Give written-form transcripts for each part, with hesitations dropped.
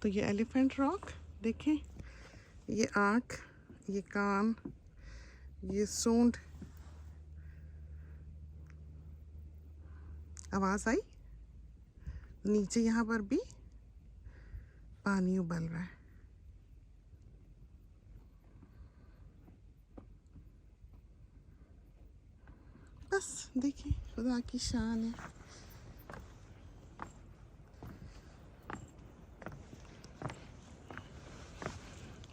तो ये elephant rock देखें, ये आँख, ये कान, ये सूंड। आवाज़ आई? नीचे यहाँ पर भी पानी उबल रहा है। बस देखिए, खुदा की शान है।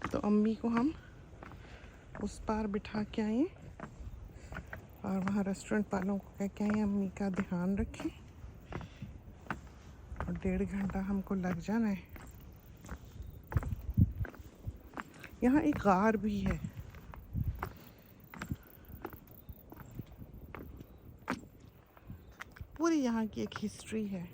तो अम्मी को हम उस पार बिठा के आए और वहाँ रेस्टोरेंट वालों को कह के आए अम्मी का ध्यान रखें, और 1.5 घंटा हमको लग जाना है। यहाँ एक गार भी है। पूरी यहाँ की एक हिस्ट्री है।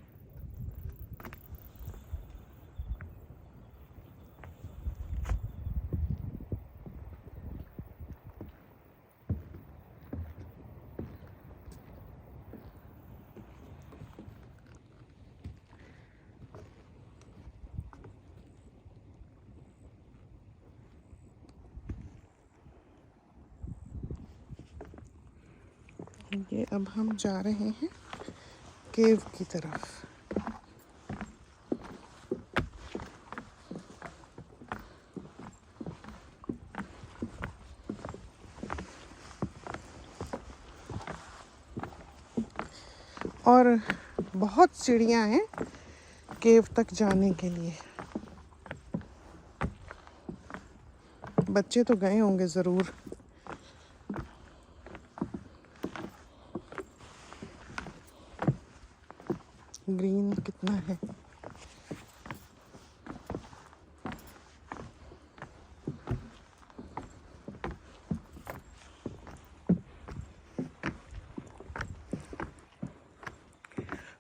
ये अब हम जा रहे हैं केव की तरफ। और बहुत सीढ़ियाँ हैं केव तक जाने के लिए। बच्चे तो गए होंगे ज़रूर। ग्रीन कितना है।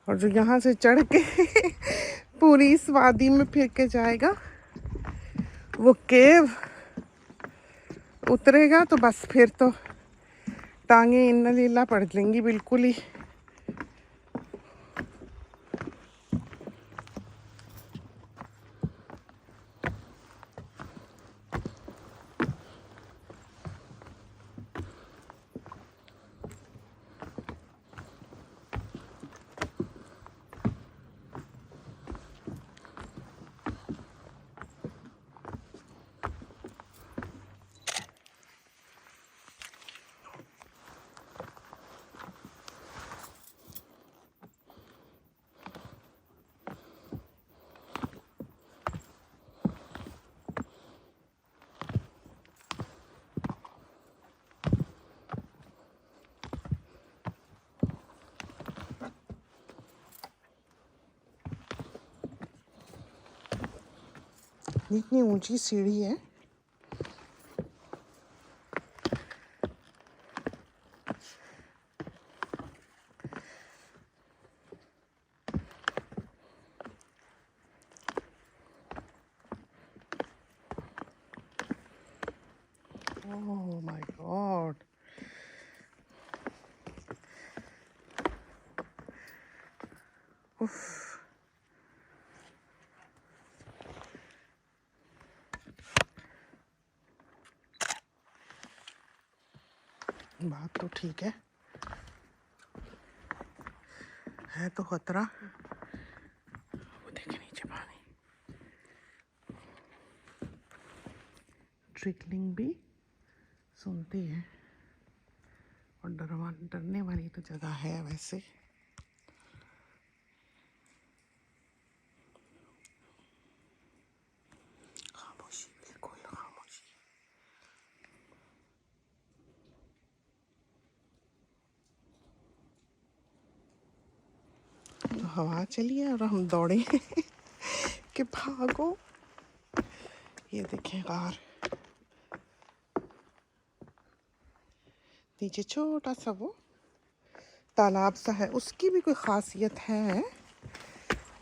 और जो यहाँ से चढ़ के पूरी इस वादी में फिर के जाएगा, वो केव उतरेगा तो बस फिर तो टांगे इन्ना लीला पड़ जाएंगी बिल्कुल ही। इतनी ऊंची सीढ़ी है। Oh my God. उफ। बात तो ठीक है तो खतरा। वो देखे नीचे पानी, ट्रिकलिंग भी सुनती है। और डरने वाली तो जगह है वैसे। खामोशी, बिल्कुल खामोशी। तो हवा चली है और हम दौड़े कि भागो। ये देखें गार, नीचे छोटा सा वो तालाब सा है। उसकी भी कोई खासियत है,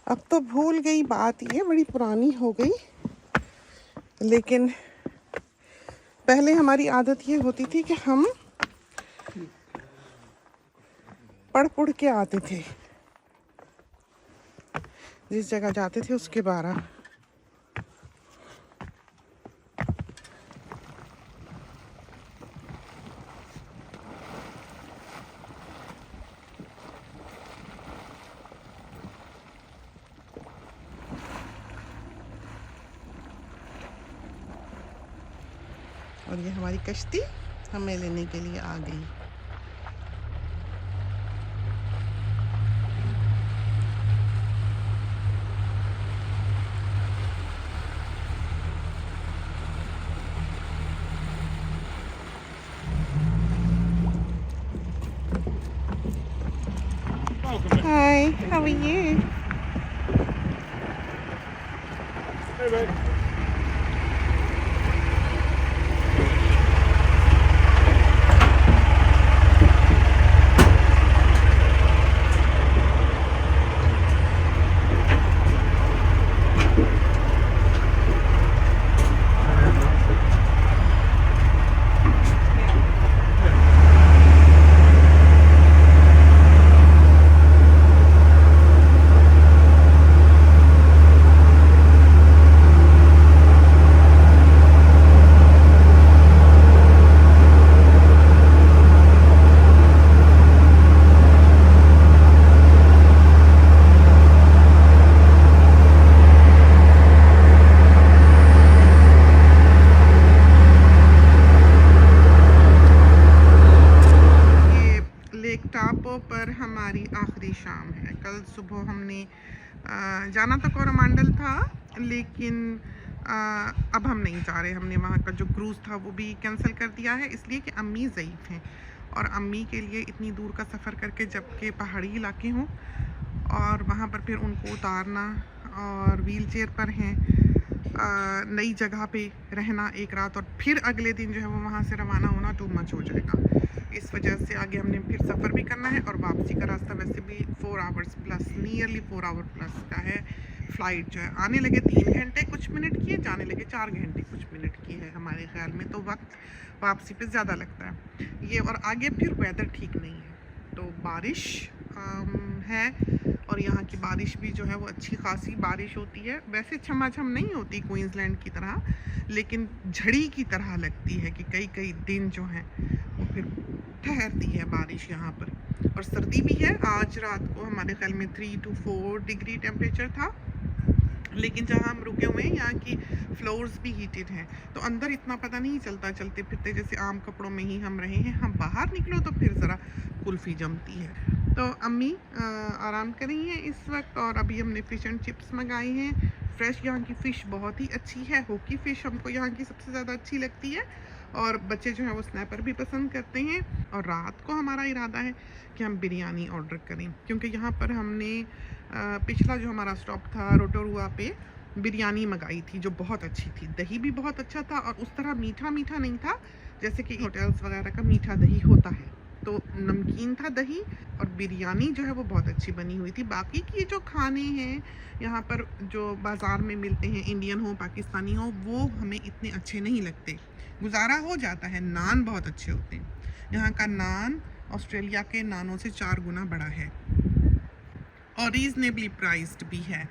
अब तो भूल गई बात, ये बड़ी पुरानी हो गई। लेकिन पहले हमारी आदत ये होती थी कि हम पढ़ के आते थे, जिस जगह जाते थे उसके 12। और ये हमारी कश्ती हमें लेने के लिए आ गई। Hi, how are you? Hey, babe. Lake Taupo पर हमारी आखिरी शाम है। कल सुबह हमने जाना तो कोरोमांडल था, लेकिन अब हम नहीं जा रहे। हमने वहाँ का जो क्रूज़ था वो भी कैंसिल कर दिया है, इसलिए कि अम्मी ज़ईफ़ हैं और अम्मी के लिए इतनी दूर का सफ़र करके, जबकि पहाड़ी इलाके हों और वहाँ पर फिर उनको उतारना और व्हील चेयर पर हैं, नई जगह पे रहना एक रात और फिर अगले दिन जो है वो वहाँ से रवाना होना टू मच हो जाएगा। इस वजह से आगे हमने फिर सफ़र भी करना है और वापसी का रास्ता वैसे भी 4 hours plus, nearly 4 hour plus का है। फ़्लाइट जो है आने लगे 3 घंटे कुछ मिनट की है, जाने लगे 4 घंटे कुछ मिनट की है हमारे ख्याल में, तो वक्त वापसी पे ज़्यादा लगता है ये। और आगे फिर वेदर ठीक नहीं है, तो बारिश है और यहाँ की बारिश भी जो है वो अच्छी खासी बारिश होती है। वैसे छमाछम नहीं होती क्वींसलैंड की तरह, लेकिन झड़ी की तरह लगती है कि कई कई दिन जो हैं वो फिर ठहरती है बारिश यहाँ पर। और सर्दी भी है। आज रात को हमारे ख्याल में 3 to 4 डिग्री टेम्परेचर था, लेकिन जहाँ हम रुके हुए हैं यहाँ की फ्लोर्स भी हीटेड हैं, तो अंदर इतना पता नहीं चलता, चलते फिरते जैसे आम कपड़ों में ही हम रहे हैं। हम बाहर निकलो तो फिर ज़रा कुल्फ़ी जमती है। तो अम्मी आराम कर रही हैं इस वक्त, और अभी हमने फ़िश एंड चिप्स मंगाए हैं। फ्रेश यहाँ की फ़िश बहुत ही अच्छी है। होकी फ़िश हमको यहाँ की सबसे ज़्यादा अच्छी लगती है और बच्चे जो हैं वो स्नैपर भी पसंद करते हैं। और रात को हमारा इरादा है कि हम बिरयानी ऑर्डर करें, क्योंकि यहाँ पर हमने पिछला जो हमारा स्टॉप था रोटोरुआ पे बिरयानी मंगाई थी जो बहुत अच्छी थी। दही भी बहुत अच्छा था और उस तरह मीठा मीठा नहीं था जैसे कि होटल्स वगैरह का मीठा दही होता है, तो नमकीन था दही और बिरयानी जो है वो बहुत अच्छी बनी हुई थी। बाकी की जो खाने हैं यहाँ पर जो बाज़ार में मिलते हैं, इंडियन हो पाकिस्तानी हो, वो हमें इतने अच्छे नहीं लगते। गुजारा हो जाता है, नान बहुत अच्छे होते हैं। यहाँ का नान ऑस्ट्रेलिया के नानों से 4 गुना बड़ा है और रीज़नेबली प्राइस्ड भी है।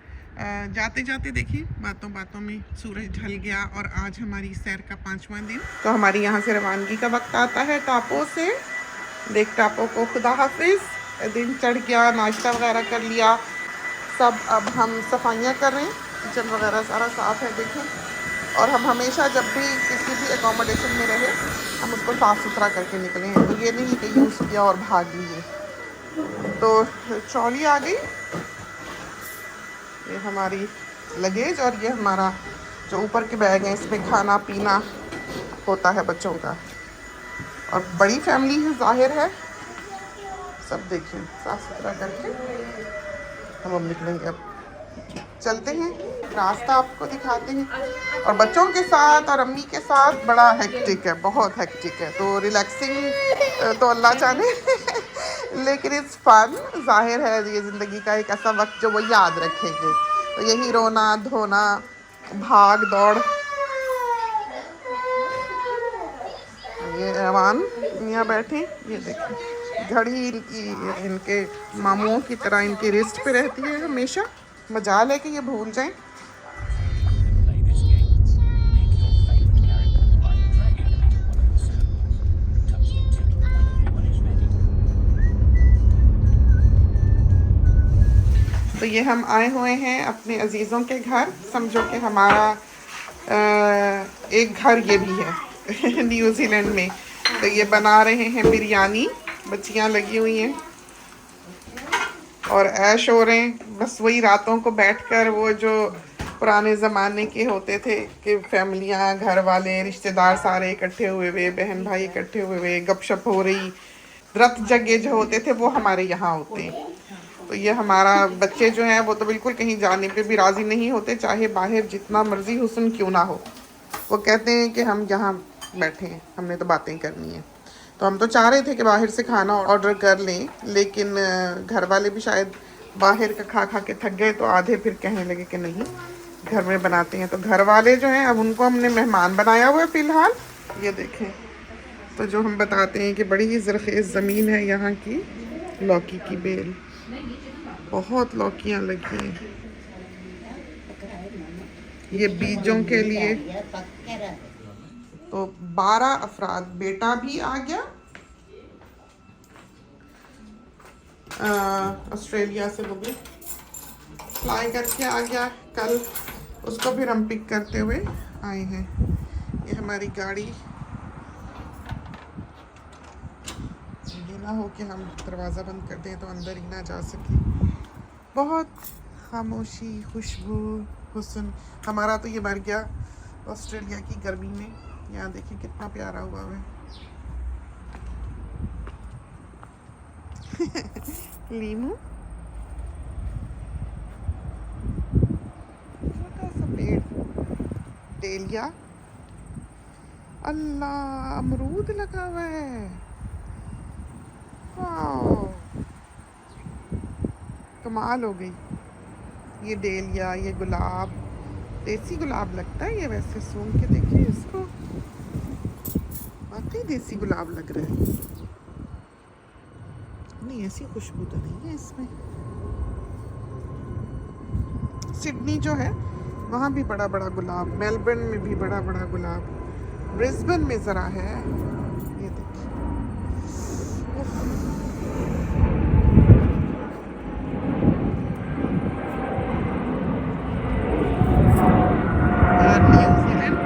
जाते जाते देखिए बातों बातों में सूरज ढल गया और आज हमारी सैर का 5वां दिन। तो हमारी यहाँ से रवानगी का वक्त आता है टापो से। लेक टापो को खुदा हाफिज़। दिन चढ़ गया, नाश्ता वगैरह कर लिया सब। अब हम सफाइयाँ कर रहे हैं, किचन वगैरह सारा साफ़ है देखें। और हम हमेशा जब भी किसी भी एकोमोडेशन में रहे हम उसको साफ़ सुथरा करके निकले हैं, तो ये नहीं कि यूज़ किया और भाग लिए। तो ट्रॉली आ गई, ये हमारी लगेज और ये हमारा जो ऊपर के बैग हैं, इसमें खाना पीना होता है बच्चों का। और बड़ी फैमिली है, जाहिर है। सब देखिए साफ़ सुथरा करके हम निकलेंगे। अब चलते हैं, रास्ता आपको दिखाते हैं। और बच्चों के साथ और अम्मी के साथ बड़ा हेक्टिक है, बहुत हेक्टिक है। तो रिलैक्सिंग तो अल्लाह जाने लेकिन इट्स फन। जाहिर है ये ज़िंदगी का एक ऐसा वक्त जो वो याद रखेंगे। तो यही रोना धोना भाग दौड़। ये ऐवान यहाँ बैठे, ये देखें घड़ी इनकी इनके मामुओं की तरह इनके रिस्ट पे रहती है हमेशा। मजाल है कि ये भूल जाएं। तो ये हम आए हुए हैं अपने अजीज़ों के घर। समझो कि हमारा एक घर ये भी है। न्यूजीलैंड में। तो ये बना रहे हैं बिरयानी, बच्चियां लगी हुई हैं और ऐश हो रहे हैं। बस वही रातों को बैठकर वो जो पुराने ज़माने के होते थे कि फैमिलियां, घर वाले, रिश्तेदार सारे इकट्ठे हुए हुए, बहन भाई इकट्ठे हुए हुए, गपशप हो रही, व्रत जगह जो होते थे वो हमारे यहाँ होते हैं। तो ये हमारा बच्चे जो हैं वो तो बिल्कुल कहीं जाने पे भी राज़ी नहीं होते, चाहे बाहर जितना मर्जी हुस्न क्यों ना हो। वो कहते हैं कि हम यहाँ बैठे हैं, हमने तो बातें करनी है। तो हम तो चाह रहे थे कि बाहर से खाना ऑर्डर कर लें, लेकिन घर वाले भी शायद बाहर का खा खा के थक गए, तो आधे फिर कहने लगे कि नहीं घर में बनाते हैं। तो घर वाले जो हैं अब उनको हमने मेहमान बनाया हुआ है फ़िलहाल। ये देखें, तो जो हम बताते हैं कि बड़ी ही ज़रख़ेज़ ज़मीन है यहाँ की। लौकी की बेल, बहुत लौकियाँ लगी हैं। ये बीजों के लिए। तो 12 अफराद, बेटा भी आ गया ऑस्ट्रेलिया से, वो भी फ्लाई करके आ गया कल। उसको फिर हम पिक करते हुए आए हैं। ये हमारी गाड़ी, ये ना हो कि हम दरवाज़ा बंद कर दें तो अंदर ही ना जा सके। बहुत खामोशी, खुशबू, हुस्न। हमारा तो ये मर गया ऑस्ट्रेलिया की गर्मी में। यहाँ देखिए कितना प्यारा हुआ है। लीमू, छोटा सा पेड़, डेलिया, अल्लाह अमरूद लगा हुआ है। वाह, कमाल हो गई। ये डेलिया, ये गुलाब, देसी गुलाब लगता है ये, वैसे सूंघ के देखिए इसको, वाकई देसी गुलाब लग रहा है। नहीं, ऐसी खुशबू तो नहीं है इसमें। सिडनी जो है वहाँ भी बड़ा बड़ा गुलाब, मेलबर्न में भी बड़ा बड़ा गुलाब, ब्रिस्बेन में ज़रा है। ये देखिए, न्यूजीलैंड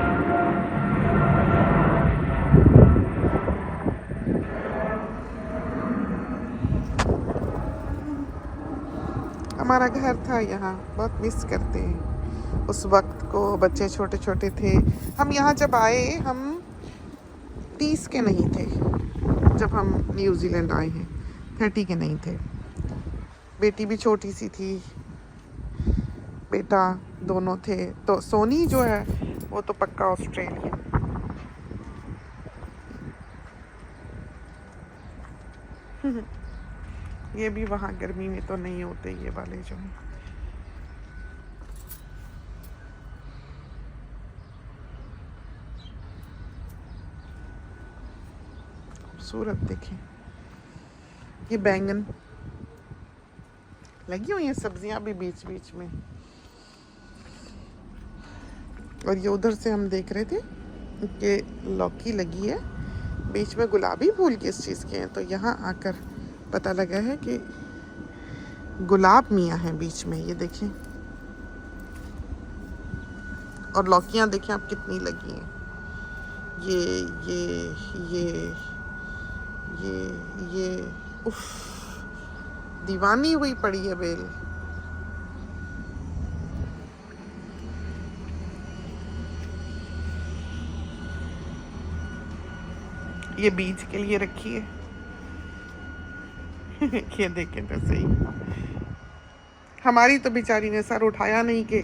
हमारा घर था यहाँ, बहुत मिस करते हैं उस वक्त को। बच्चे छोटे छोटे थे। हम यहाँ जब आए हम 30 के नहीं थे जब हम न्यूजीलैंड आए हैं, 30 के नहीं थे। बेटी भी छोटी सी थी, बेटा दोनों थे। तो सोनी जो है वो तो पक्का ऑस्ट्रेलिया। ये भी वहाँ गर्मी में तो नहीं होते ये वाले जो हैं। खूबसूरत देखें, ये बैंगन लगी हुई हैं, सब्जियां भी बीच बीच में। और ये उधर से हम देख रहे थे कि लौकी लगी है, बीच में गुलाबी फूल किस चीज़ के हैं। तो यहाँ आकर पता लगा है कि गुलाब मियाँ हैं बीच में, ये देखें। और लौकियाँ देखें आप कितनी लगी हैं। ये उफ, दीवानी हुई पड़ी है बेल। ये बीज के लिए रखी है। ये देखें तो सही, हमारी तो बेचारी ने सर उठाया नहीं कि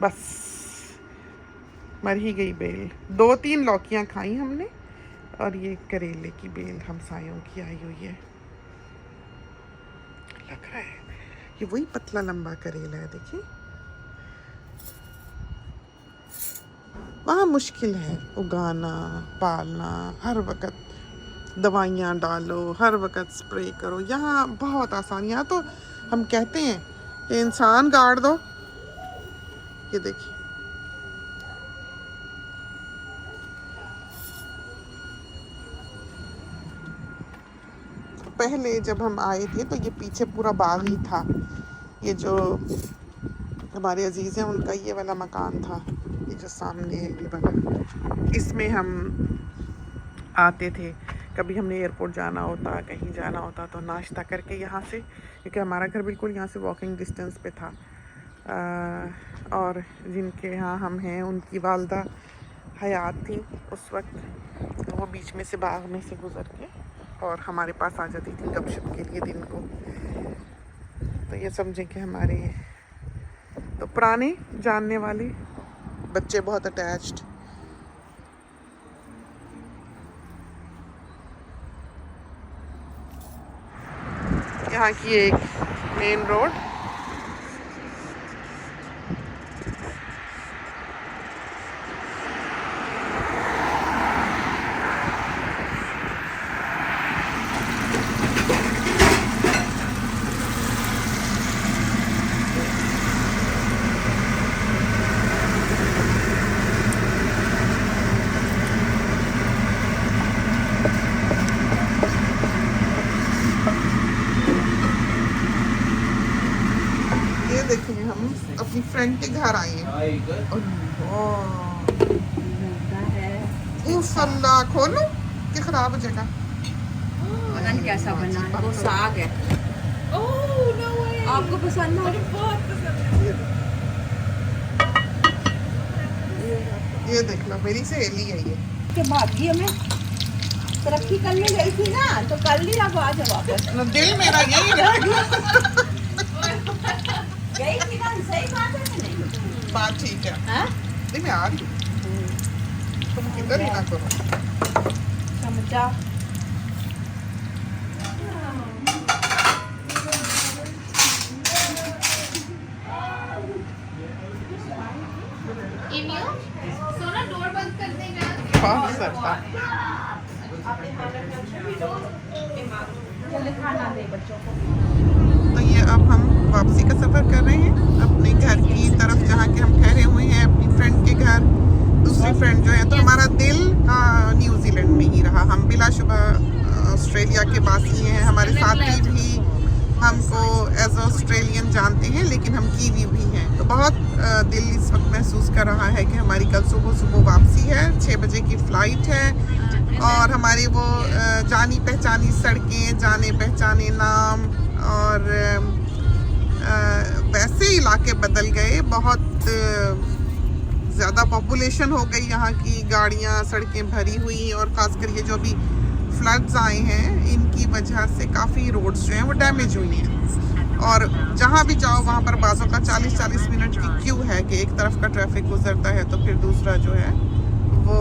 बस मर ही गई बेल। 2-3 लौकियां खाई हमने, और ये करेले की बेल हमसायों की आई हुई है। लग रहा है ये वही पतला लंबा करेला है, देखिए। वहाँ मुश्किल है उगाना, पालना, हर वक्त दवाइयाँ डालो, हर वक्त स्प्रे करो। यहाँ बहुत आसान। यहाँ तो हम कहते हैं कि इंसान गाड़ दो। ये देखिए, पहले जब हम आए थे तो ये पीछे पूरा बाग ही था। ये जो हमारे अजीज़ हैं उनका ये वाला मकान था, ये जो सामने है ये वाला, इसमें हम आते थे। कभी हमने एयरपोर्ट जाना होता, कहीं जाना होता तो नाश्ता करके यहाँ से, क्योंकि हमारा घर बिल्कुल यहाँ से वॉकिंग डिस्टेंस पे था। और जिनके यहाँ हम हैं उनकी वालदा हयात थी उस वक्त, तो वो बीच में से बाग में से गुज़र के और हमारे पास आ जाती थी गपशप के लिए दिन को। तो ये समझें कि हमारे तो पुराने जानने वाले बच्चे बहुत अटैच्ड। यहाँ की एक मेन रोड, देखिए हम अपनी फ्रेंड के घर आए हैं। अल्लाह खोलो कि खराब हो जाएगा। पता नहीं कैसा बना है, वो साग है। आपको पसंद है? बहुत पसंद है। ये देख लो, मेरी सहेली है ये। के भाग्य में तरक्की करने गई थी ना, तो कल ही अब आ जाओ वापस। दिल मेरा यही रह गया। गई थी ना, सही बात है कि नहीं? बात ठीक है। हाँ? नहीं मैं आ रही हूँ, तुम किधर ही ना करो। समझा। सोना डोर बंद कर देगा। बहुत सरता। खाना दे बच्चों को। तो ये अब हम वापसी का सफ़र कर रहे हैं अपने घर की तरफ, जहाँ के हम ठहरे हुए हैं अपनी फ्रेंड के घर। दूसरी फ्रेंड जो है, तो हमारा दिल न्यूजीलैंड में ही रहा। हम बिलाशुबा ऑस्ट्रेलिया के वासी हैं। हमारे साथी भी हमको एज ऑस्ट्रेलियन जानते हैं, लेकिन हम कीवी भी हैं। तो बहुत दिल इस वक्त महसूस कर रहा है कि हमारी कल सुबह वापसी है। 6 बजे की फ़्लाइट है और हमारी वो जानी पहचानी सड़कें, जाने पहचाने नाम और वैसे इलाके बदल गए। बहुत ज़्यादा पॉपुलेशन हो गई, यहाँ की गाड़ियाँ सड़कें भरी हुई, और ख़ासकर ये जो अभी फ्लड्स आए हैं इनकी वजह से काफ़ी रोड्स जो हैं वो डैमेज हुई हैं। और जहाँ भी जाओ वहाँ पर बाज़ों का 40-40 मिनट की क्यू है कि एक तरफ का ट्रैफिक गुजरता है तो फिर दूसरा जो है वो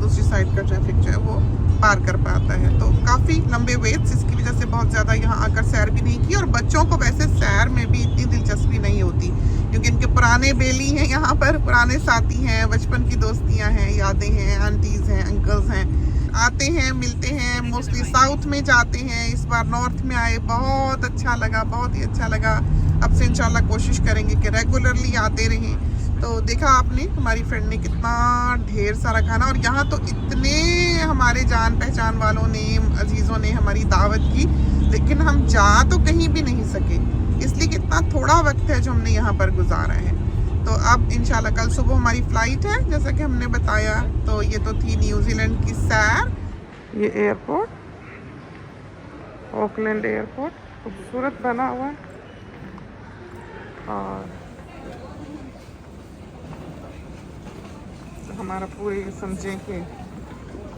दूसरी साइड का ट्रैफिक जो है वो पार कर पाता है। तो काफ़ी लंबे वेट्स, इसकी वजह से बहुत ज़्यादा यहाँ आकर सैर भी नहीं की। और बच्चों को वैसे सैर में भी इतनी दिलचस्पी नहीं होती, क्योंकि इनके पुराने बेली हैं, यहाँ पर पुराने साथी हैं, बचपन की दोस्तियाँ हैं, यादें हैं, आंटीज़ हैं, अंकल्स हैं, आते हैं मिलते हैं। मोस्टली साउथ में जाते हैं, इस बार नॉर्थ में आए, बहुत अच्छा लगा, बहुत ही अच्छा लगा। अब से इंशाल्लाह कोशिश करेंगे कि रेगुलरली आते रहें। तो देखा आपने हमारी फ्रेंड ने कितना ढेर सारा खाना, और यहाँ तो इतने हमारे जान पहचान वालों ने, अजीज़ों ने हमारी दावत की, लेकिन हम जा तो कहीं भी नहीं सके, इसलिए कितना थोड़ा वक्त है जो हमने यहाँ पर गुजारा है। तो अब इंशाल्लाह कल सुबह हमारी फ़्लाइट है, जैसा कि हमने बताया। तो ये तो थी न्यूजीलैंड की सैर। ये एयरपोर्ट, ऑकलैंड एयरपोर्ट, खूबसूरत बना हुआ है। और हमारा पूरे समझें कि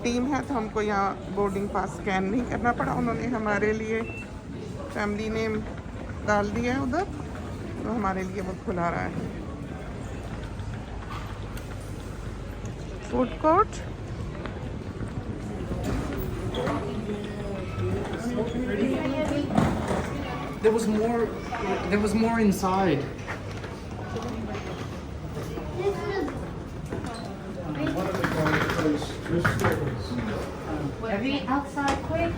टीम है, तो हमको यहाँ बोर्डिंग पास स्कैन नहीं करना पड़ा, उन्होंने हमारे लिए फैमिली नेम डाल दिया है उधर, तो हमारे लिए वो खुला रहा है। Food court, There was more inside. Every outside quick.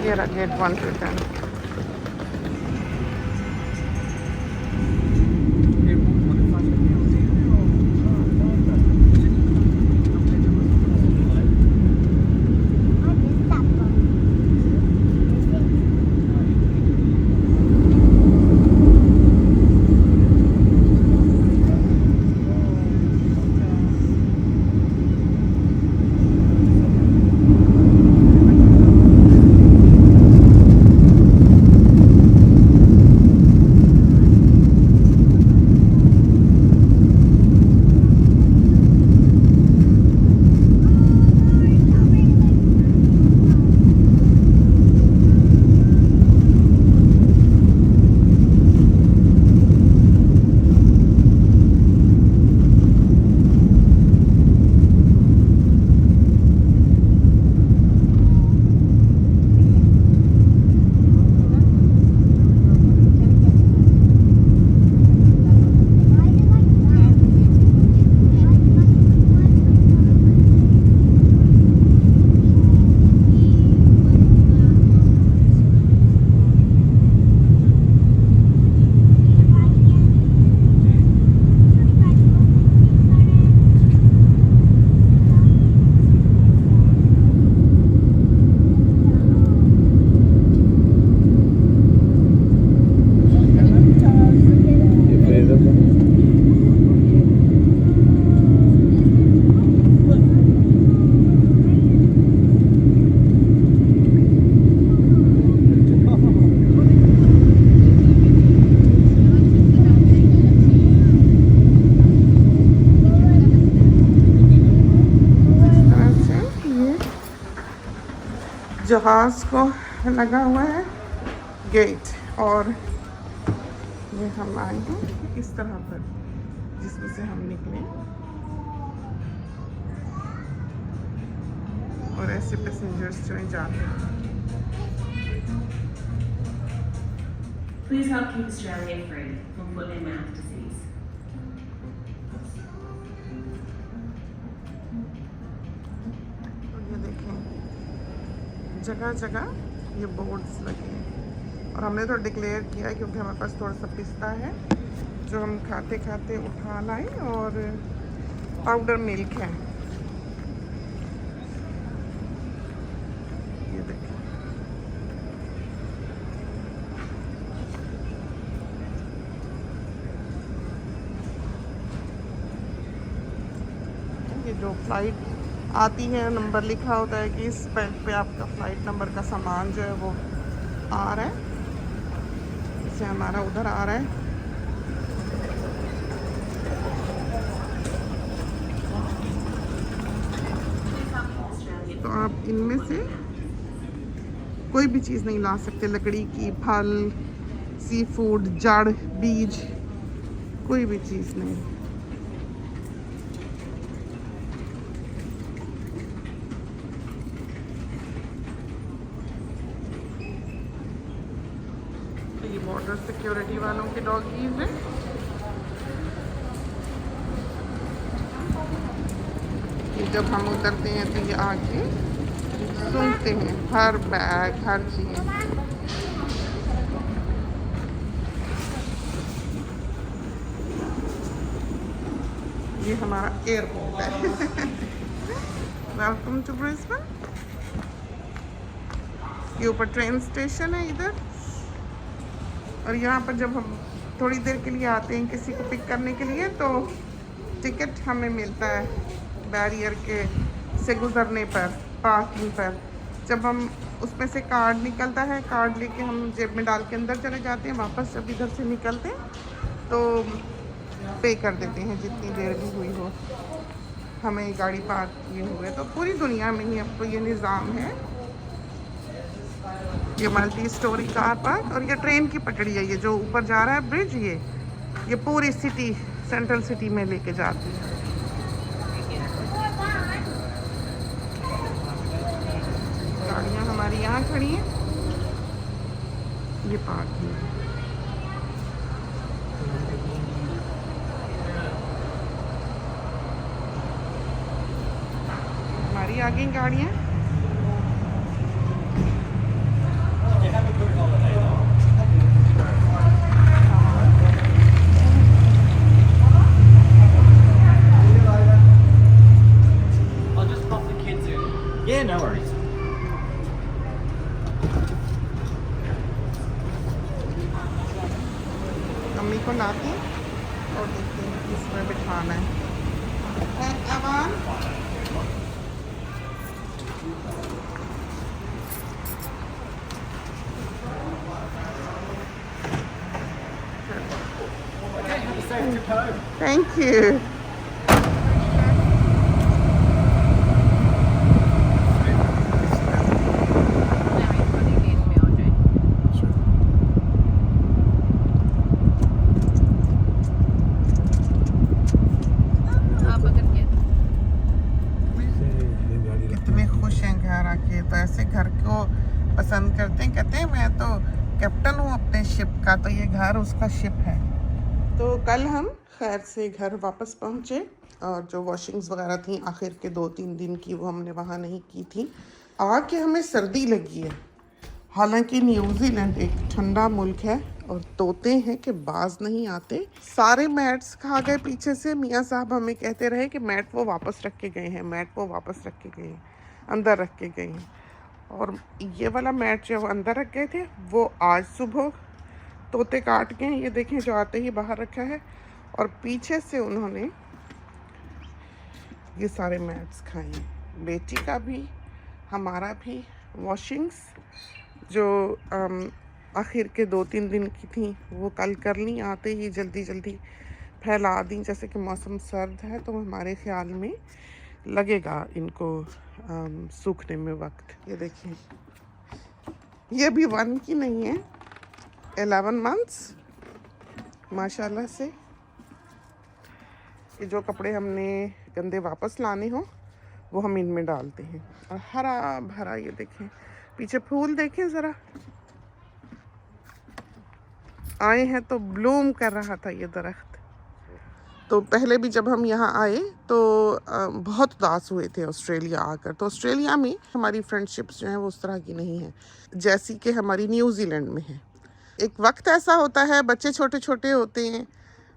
Here I get 1 to 10. जहाज़ को लगा हुआ है गेट, और ये हम आए हैं इस तरह पर जिसमें से हम निकले, और ऐसे पैसेंजर्स जो हैं जाते हैं। Please help keep Australia free from foot and mouth disease. तो ये देखें जगह जगह ये बोर्ड्स लगे हैं, और हमने तो डिक्लेयर किया है क्योंकि हमारे पास थोड़ा सा पिस्ता है जो हम खाते खाते उठा लाए, और पाउडर मिल्क है। ये देखें ये जो फ्लाइट आती है नंबर लिखा होता है कि इस पे आपका फ्लाइट नंबर का सामान जो है वो आ रहा है, इससे हमारा उधर आ रहा है। तो आप इनमें से कोई भी चीज़ नहीं ला सकते, लकड़ी की, फल, सी फूड, जड़, बीज, कोई भी चीज़ नहीं। ये बॉर्डर सिक्योरिटी वालों के डॉगीज हैं। ये जब हम उतरते हैं तो ये आके सुनते हैं हर बैग, हर चीज़। ये हमारा एयरपोर्ट है। Welcome to Brisbane. ये ऊपर ट्रेन स्टेशन है इधर, और यहाँ पर जब हम थोड़ी देर के लिए आते हैं किसी को पिक करने के लिए तो टिकट हमें मिलता है बैरियर के से गुज़रने पर, पार्किंग पर। जब हम उसमें से कार्ड निकलता है, कार्ड लेके हम जेब में डाल के अंदर चले जाते हैं, वापस जब इधर से निकलते हैं तो पे कर देते हैं जितनी देर भी हुई हो, हमें गाड़ी पार्क किए हुए। तो पूरी दुनिया में ही अब तो ये निज़ाम है। ये मल्टी स्टोरी कार पार्क, और ये ट्रेन की पटड़ी है, ये जो ऊपर जा रहा है ब्रिज, ये पूरी सिटी, सेंट्रल सिटी में लेके जाती है। गाड़ियाँ हमारी यहाँ खड़ी हैं, ये पार्किंग है। हमारी आगे गाड़ियाँ, I'll just pop the kids in. Yeah, no worries. Mummy को लाती और देखते हैं किसमें बिठाना है। अवान Okay, have a safe trip home. Thank you. कितने खुश हैं घर आके, तो ऐसे घर को पसंद करते हैं। कहते हैं मैं तो कैप्टन हूँ अपने शिप का, तो ये घर उसका शिप है। तो कल हम खैर से घर वापस पहुँचे, और जो वॉशिंग्स वगैरह थी आखिर के 2-3 दिन की वो हमने वहाँ नहीं की थी। आके हमें सर्दी लगी है, हालांकि न्यूजीलैंड एक ठंडा मुल्क है और तोते हैं कि बाज नहीं आते। सारे मैट्स खा गए पीछे से। मियाँ साहब हमें कहते रहे कि मैट वो वापस रख के गए हैं, मैट वो वापस रख के गए हैं, अंदर रख के गए हैं। और ये वाला मैट जो वो अंदर रख गए थे वो आज सुबह तोते काट गए हैं। ये देखें जो आते ही बाहर रखा है, और पीछे से उन्होंने ये सारे मैट्स खाए हैं, बेटी का भी हमारा भी। वॉशिंग्स जो आखिर के 2-3 दिन की थी वो कल कर ली, आते ही जल्दी जल्दी फैला दी। जैसे कि मौसम सर्द है तो हमारे ख्याल में लगेगा इनको सूखने में वक्त। ये देखिए ये भी 1 की नहीं है, 11 मंथ्स माशाल्लाह से। ये जो कपड़े हमने गंदे वापस लाने हो वो हम इनमें डालते हैं। और हरा भरा ये देखें, पीछे फूल देखें ज़रा, आए हैं तो ब्लूम कर रहा था ये दरख्त। तो पहले भी जब हम यहाँ आए तो बहुत उदास हुए थे ऑस्ट्रेलिया आकर। तो ऑस्ट्रेलिया में हमारी फ्रेंडशिप्स जो हैं वो उस तरह की नहीं है जैसी कि हमारी न्यूजीलैंड में है। एक वक्त ऐसा होता है, बच्चे छोटे छोटे होते हैं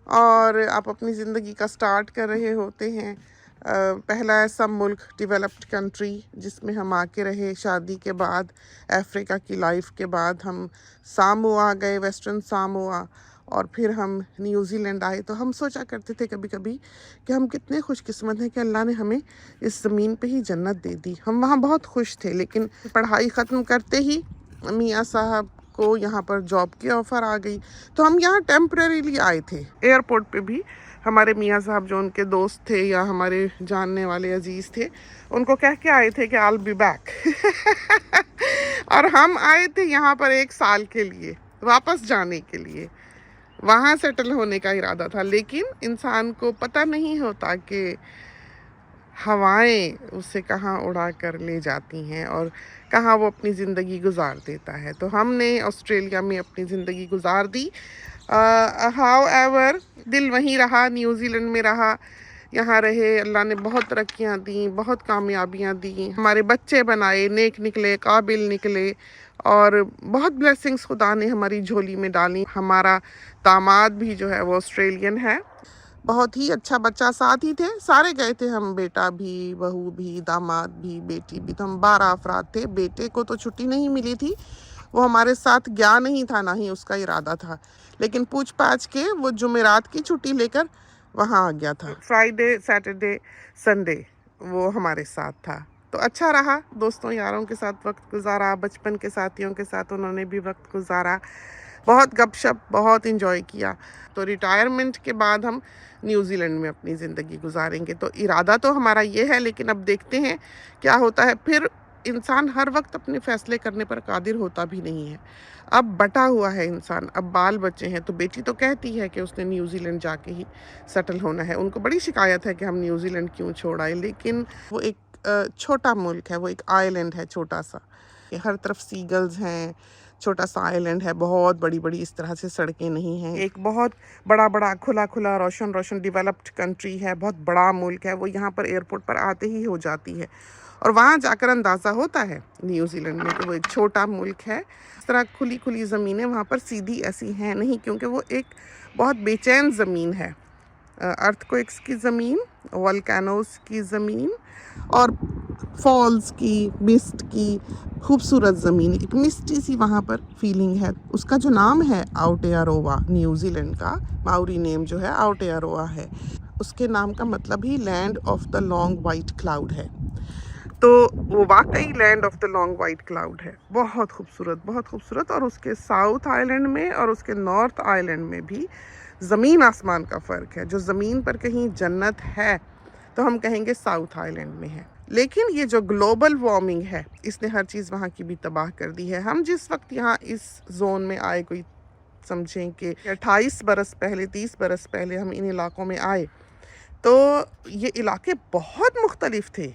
और आप अपनी ज़िंदगी का स्टार्ट कर रहे होते हैं। पहला ऐसा मुल्क, डेवलप्ड कंट्री, जिसमें हम आके रहे शादी के बाद, अफ्रीका की लाइफ के बाद हम सामोआ गए, वेस्टर्न सामोआ, और फिर हम न्यूजीलैंड आए। तो हम सोचा करते थे कभी कभी कि हम कितने खुशकिस्मत हैं कि अल्लाह ने हमें इस ज़मीन पे ही जन्नत दे दी। हम वहाँ बहुत खुश थे, लेकिन पढ़ाई ख़त्म करते ही मियाँ साहब को यहाँ पर जॉब की ऑफ़र आ गई। तो हम यहाँ टेम्परेरीली आए थे। एयरपोर्ट पे भी हमारे मियाँ साहब जो उनके दोस्त थे या हमारे जानने वाले अजीज़ थे, उनको कह के आए थे कि आई विल बी बैक और हम आए थे यहाँ पर 1 साल के लिए, वापस जाने के लिए, वहाँ सेटल होने का इरादा था। लेकिन इंसान को पता नहीं होता कि हवाएं उसे कहाँ उड़ा कर ले जाती हैं और कहाँ वो अपनी ज़िंदगी गुजार देता है। तो हमने ऑस्ट्रेलिया में अपनी ज़िंदगी गुजार दी। हाउ एवर दिल वहीं रहा, न्यूजीलैंड में रहा, यहाँ रहे। अल्लाह ने बहुत तरक्कियाँ दी, बहुत कामयाबियाँ दी, हमारे बच्चे बनाए, नेक निकले, काबिल निकले, और बहुत ब्लेसिंग्स खुदा ने हमारी झोली में डाली। हमारा दामाद भी जो है वो ऑस्ट्रेलियन है, बहुत ही अच्छा बच्चा। साथ ही थे, सारे गए थे हम, बेटा भी, बहू भी, दामाद भी, बेटी भी। तो हम 12 अफराद थे। बेटे को तो छुट्टी नहीं मिली थी, वो हमारे साथ गया नहीं था, ना ही उसका इरादा था, लेकिन पूछ पाछ के वो जुमेरात की छुट्टी लेकर वहाँ आ गया था। फ्राइडे, सैटरडे, संडे वो हमारे साथ था। तो अच्छा रहा, दोस्तों यारों के साथ वक्त गुजारा, बचपन के साथियों के साथ उन्होंने भी वक्त गुजारा, बहुत गपशप, बहुत इंजॉय किया। तो रिटायरमेंट के बाद हम न्यूजीलैंड में अपनी ज़िंदगी गुजारेंगे। तो इरादा तो हमारा ये है, लेकिन अब देखते हैं क्या होता है। फिर इंसान हर वक्त अपने फ़ैसले करने पर कादिर होता भी नहीं है। अब बटा हुआ है इंसान, अब बाल बच्चे हैं। तो बेटी तो कहती है कि उसने न्यूजीलैंड जाके ही सेटल होना है। उनको बड़ी शिकायत है कि हम न्यूजीलैंड क्यों छोड़ आए, लेकिन वो एक छोटा मुल्क है, वो एक आइलैंड है छोटा सा, हर तरफ सीगल्स हैं, छोटा सा आइलैंड है, बहुत बड़ी बड़ी इस तरह से सड़कें नहीं हैं। एक बहुत बड़ा बड़ा खुला खुला रोशन रोशन डेवलप्ड कंट्री है, बहुत बड़ा मुल्क है। वो यहाँ पर एयरपोर्ट पर आते ही हो जाती है, और वहाँ जाकर अंदाज़ा होता है न्यूजीलैंड में कि वो एक छोटा मुल्क है। इस तरह खुली खुली ज़मीनें वहाँ पर सीधी ऐसी हैं नहीं, क्योंकि वो एक बहुत बेचैन ज़मीन है। अर्थक्वेक्स की ज़मीन, वोल्केनोस की ज़मीन, और फॉल्स की, मिस्ट की खूबसूरत ज़मीन। एक मिस्टी सी वहाँ पर फीलिंग है। उसका जो नाम है आउटेरोवा, न्यूजीलैंड का माउरी नेम जो है आउटेरोवा है। उसके नाम का मतलब ही land of the long white cloud है। तो वो वाकई land of the long white cloud है, बहुत खूबसूरत, बहुत खूबसूरत। और उसके साउथ आइलैंड में और उसके नॉर्थ आइलैंड में भी ज़मीन आसमान का फ़र्क है। जो ज़मीन पर कहीं जन्नत है तो हम कहेंगे साउथ आइलैंड में है। लेकिन ये जो ग्लोबल वार्मिंग है, इसने हर चीज़ वहाँ की भी तबाह कर दी है। हम जिस वक्त यहाँ इस जोन में आए, कोई समझें कि 28 बरस पहले, 30 बरस पहले हम इन इलाकों में आए, तो ये इलाके बहुत मुख्तलिफ थे।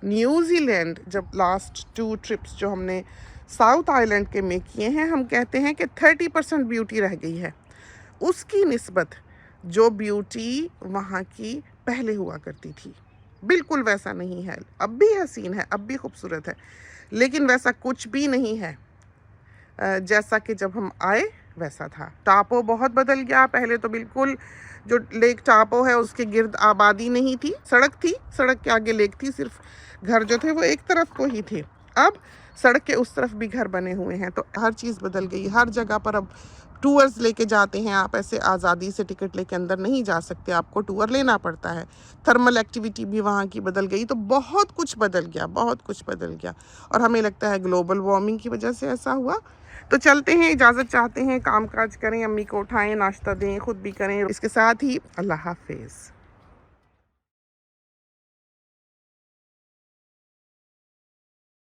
न्यूजीलैंड, जब लास्ट 2 ट्रिप्स जो हमने साउथ आइलैंड के में किए हैं, हम कहते हैं कि 30% ब्यूटी रह गई है उसकी निस्बत जो ब्यूटी वहाँ की पहले हुआ करती थी। बिल्कुल वैसा नहीं है। अब भी हसीन है, अब भी खूबसूरत है, लेकिन वैसा कुछ भी नहीं है जैसा कि जब हम आए वैसा था। टापो बहुत बदल गया। पहले तो बिल्कुल जो लेक टापो है उसके गिर्द आबादी नहीं थी, सड़क थी, सड़क के आगे लेक थी, सिर्फ घर जो थे वो एक तरफ को ही थे। अब सड़क के उस तरफ भी घर बने हुए हैं। तो हर चीज़ बदल गई। हर जगह पर अब टूर्स लेके जाते हैं। आप ऐसे आज़ादी से टिकट लेके अंदर नहीं जा सकते, आपको टूर लेना पड़ता है। थर्मल एक्टिविटी भी वहाँ की बदल गई। तो बहुत कुछ बदल गया, बहुत कुछ बदल गया। और हमें लगता है ग्लोबल वार्मिंग की वजह से ऐसा हुआ। तो चलते हैं, इजाज़त चाहते हैं, काम काज करें, अम्मी को उठाएं, नाश्ता दें, खुद भी करें। इसके साथ ही अल्लाह हाफिज़।